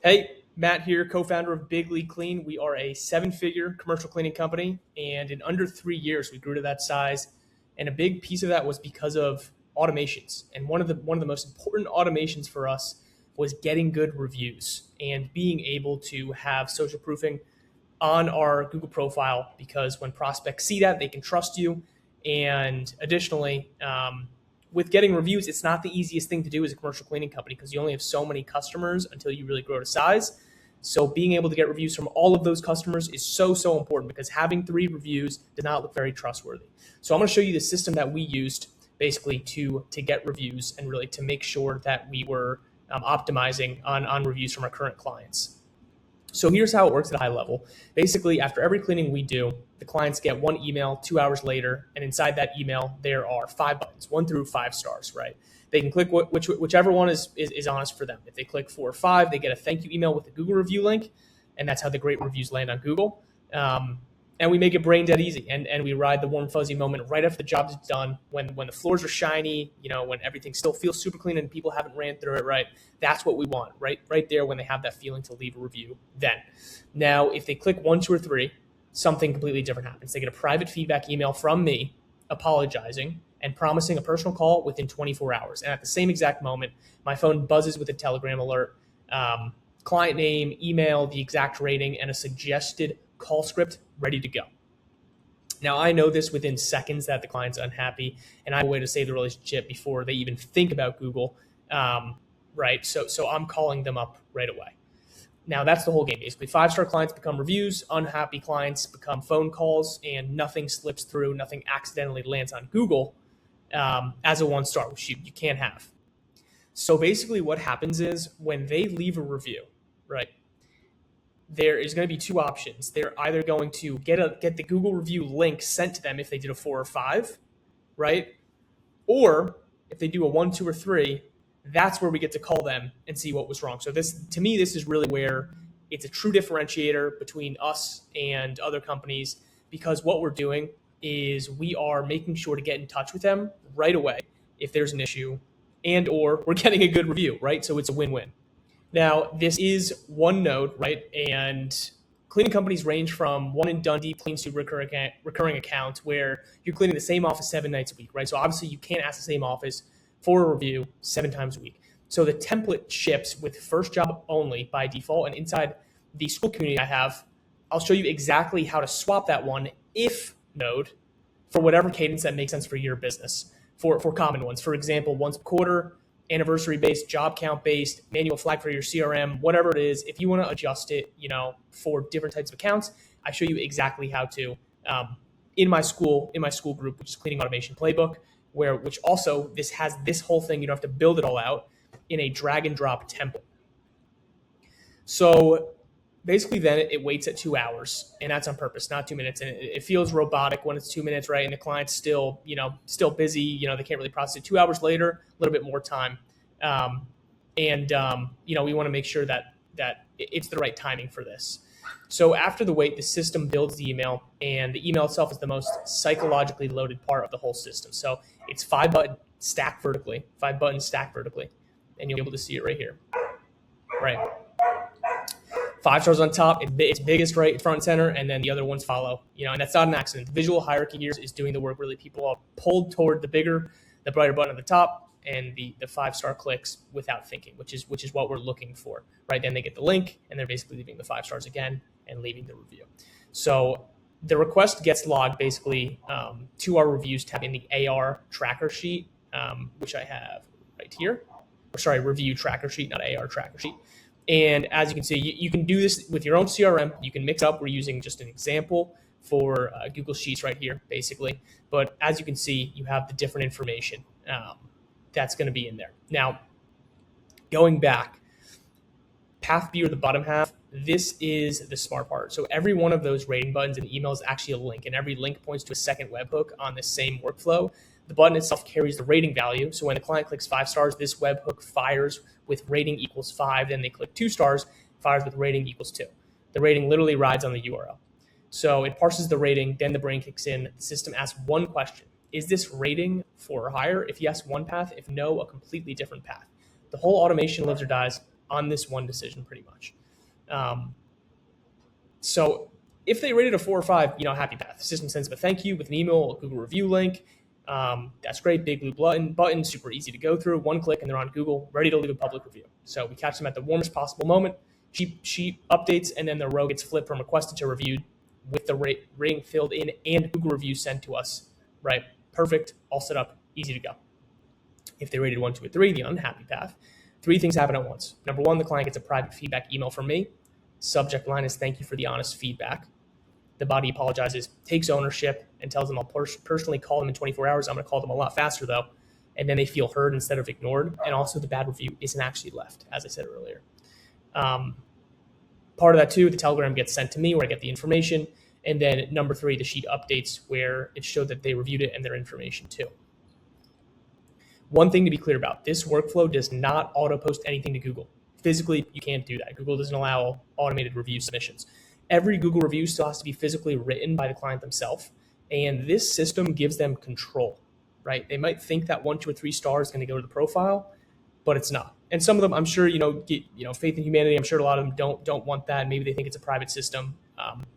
Hey, Matt here, co-founder of Big League Clean. We are a seven-figure commercial cleaning company, and in under 3 years, we grew to that size. And a big piece of that was because of automations. And one of the most important automations for us was getting good reviews and being able to have social proofing on our Google profile, because when prospects see that, they can trust you. And additionally, with getting reviews, it's not the easiest thing to do as a commercial cleaning company because you only have so many customers until you really grow to size. So being able to get reviews from all of those customers is so important, because having 3 reviews does not look very trustworthy. So I'm going to show you the system that we used basically to get reviews and really to make sure that we were optimizing on reviews from our current clients. So here's how it works at a high level. Basically, after every cleaning we do, the clients get one email 2 hours later, and inside that email, there are 5 buttons, 1 through 5 stars, right? They can click whichever one is honest for them. If they click 4 or 5, they get a thank you email with a Google review link, and that's how the great reviews land on Google. And we make it brain dead easy, and we ride the warm fuzzy moment right after the job is done, when the floors are shiny, when everything still feels super clean and people haven't ran through it right. That's what we want, right there, when they have that feeling to leave a review. Then, now if they click 1, 2, or 3, something completely different happens. They get a private feedback email from me apologizing and promising a personal call within 24 hours. And at the same exact moment, my phone buzzes with a Telegram alert, client name, email, the exact rating, and a suggested call script ready to go. Now, I know this within seconds that the client's unhappy, and I have a way to save the relationship before they even think about Google, right? So I'm calling them up right away. Now, that's the whole game. Basically, 5-star clients become reviews, unhappy clients become phone calls, and nothing slips through, nothing accidentally lands on Google as a 1-star, which you can't have. So basically what happens is when they leave a review, right, there is going to be 2 options. They're either going to get the Google review link sent to them if they did a 4 or 5, right? Or if they do a 1, 2, or 3, that's where we get to call them and see what was wrong. So to me, this is really where it's a true differentiator between us and other companies, because what we're doing is we are making sure to get in touch with them right away if there's an issue, and or we're getting a good review, right? So it's a win-win. Now, this is one node, right? And cleaning companies range from one and done deep cleans to recurring accounts where you're cleaning the same office 7 nights a week, right? So obviously you can't ask the same office for a review 7 times a week. So the template ships with first job only by default. And inside the school community I have, I'll show you exactly how to swap that one if node for whatever cadence that makes sense for your business. For common ones, for example, once a quarter, anniversary-based, job count-based, manual flag for your CRM, whatever it is. If you want to adjust it, for different types of accounts, I show you exactly how to in my school group, which is Cleaning Automation Playbook, which also this has this whole thing. You don't have to build it all out in a drag and drop template. So basically, then it waits at 2 hours, and that's on purpose, not 2 minutes. And it feels robotic when it's 2 minutes, right? And the client's still busy. They can't really process it. 2 hours later, a little bit more time, we want to make sure that it's the right timing for this. So after the wait, the system builds the email, and the email itself is the most psychologically loaded part of the whole system. So it's 5 buttons stacked vertically, and you'll be able to see it right here, right? 5 stars on top, it's biggest right front and center, and then the other ones follow. And that's not an accident. The visual hierarchy here is doing the work. Really, people are pulled toward the brighter button at the top, and the 5-star clicks without thinking, which is what we're looking for, right? Then they get the link, and they're basically leaving the 5 stars again and leaving the review. So the request gets logged basically to our reviews tab in the AR tracker sheet, which I have right here. Review tracker sheet, not AR tracker sheet. And as you can see, you can do this with your own CRM. You can mix up. We're using just an example for Google Sheets right here, basically. But as you can see, you have the different information that's going to be in there. Now, going back, path B, or the bottom half, this is the smart part. So every one of those rating buttons in the email is actually a link, and every link points to a second webhook on the same workflow. The button itself carries the rating value. So when the client clicks 5 stars, this webhook fires with rating equals 5. Then they click 2 stars, fires with rating equals 2. The rating literally rides on the URL. So it parses the rating, then the brain kicks in. The system asks one question: is this rating 4 or higher? If yes, one path. If no, a completely different path. The whole automation lives or dies on this one decision pretty much. So if they rated a 4 or 5, happy path. The system sends them a thank you with an email, a Google review link. That's great. Big blue button, super easy to go through. One click and they're on Google, ready to leave a public review. So we catch them at the warmest possible moment. Sheet updates, and then the row gets flipped from requested to reviewed with the rating filled in and Google review sent to us. Right? Perfect. All set up. Easy to go. If they rated 1, 2, or 3, the unhappy path, 3 things happen at once. Number 1, the client gets a private feedback email from me. Subject line is thank you for the honest feedback. The body apologizes, takes ownership, and tells them I'll personally call them in 24 hours. I'm going to call them a lot faster, though. And then they feel heard instead of ignored. And also the bad review isn't actually left, as I said earlier. Part of that, too, the telegram gets sent to me where I get the information. And then number 3, the sheet updates where it showed that they reviewed it and their information, too. One thing to be clear about, this workflow does not auto-post anything to Google. Physically, you can't do that. Google doesn't allow automated review submissions. Every Google review still has to be physically written by the client themselves. And this system gives them control, right? They might think that 1, 2, or 3 stars is going to go to the profile, but it's not. And some of them, I'm sure, get, faith in humanity. I'm sure a lot of them don't want that. Maybe they think it's a private system.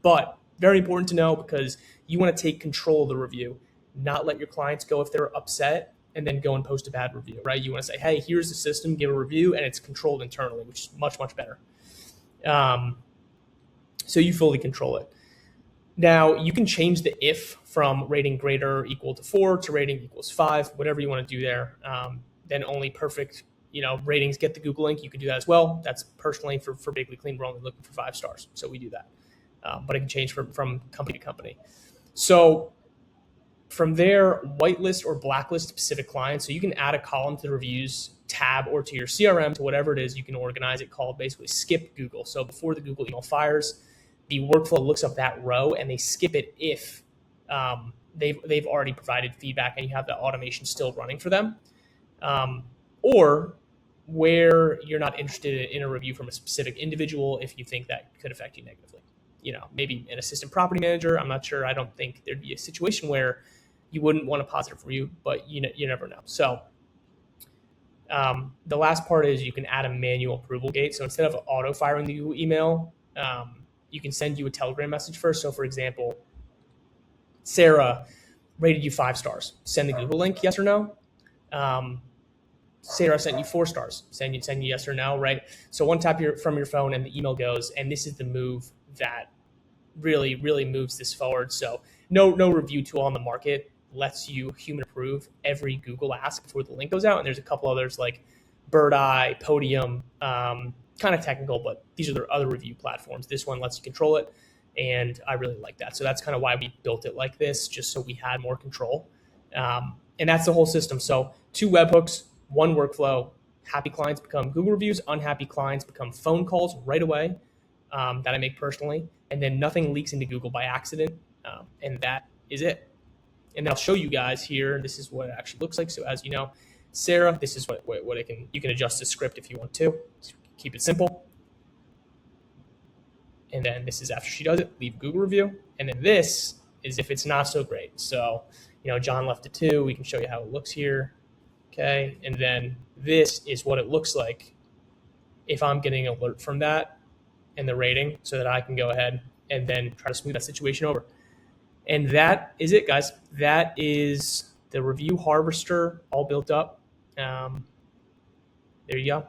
But very important to know because you want to take control of the review, not let your clients go if they're upset and then go and post a bad review, right? You want to say, hey, here's the system, give a review, and it's controlled internally, which is much, much better. So you fully control it. Now, you can change the if from rating greater or equal to 4 to rating equals 5, whatever you want to do there. Then only perfect, ratings get the Google link. You can do that as well. That's personally for Bigly Clean, we're only looking for 5 stars. So we do that. But it can change from company to company. So from there, whitelist or blacklist specific clients. So you can add a column to the reviews tab or to your CRM, to whatever it is, you can organize it called basically skip Google. So before the Google email fires, the workflow looks up that row and they skip it if they've already provided feedback and you have the automation still running for them. Or where you're not interested in a review from a specific individual if you think that could affect you negatively. Maybe an assistant property manager. I'm not sure. I don't think there'd be a situation where you wouldn't want a positive review, but you never know. So the last part is you can add a manual approval gate. So instead of auto firing the Google email, you can send you a Telegram message first. So for example, Sarah rated you 5 stars. Send the Google link, yes or no. Sarah sent you 4 stars. Send you yes or no, right? So one tap from your phone and the email goes, and this is the move that really, really moves this forward. So no review tool on the market lets you human approve every Google ask before the link goes out. And there's a couple others like Bird Eye, Podium, kind of technical, but these are the other review platforms. This one lets you control it. And I really like that. So that's kind of why we built it like this, just so we had more control. And that's the whole system. So 2 webhooks, 1 workflow. Happy clients become Google reviews. Unhappy clients become phone calls right away that I make personally. And then nothing leaks into Google by accident. And that is it. And I'll show you guys here. This is what it actually looks like. So as you know, Sarah, this is what it can. You can adjust the script if you want to. So keep it simple. And then this is after she does it, leave Google review. And then this is if it's not so great. So, John left a 2. We can show you how it looks here. Okay. And then this is what it looks like if I'm getting an alert from that and the rating so that I can go ahead and then try to smooth that situation over. And that is it, guys. That is the review harvester all built up. There you go.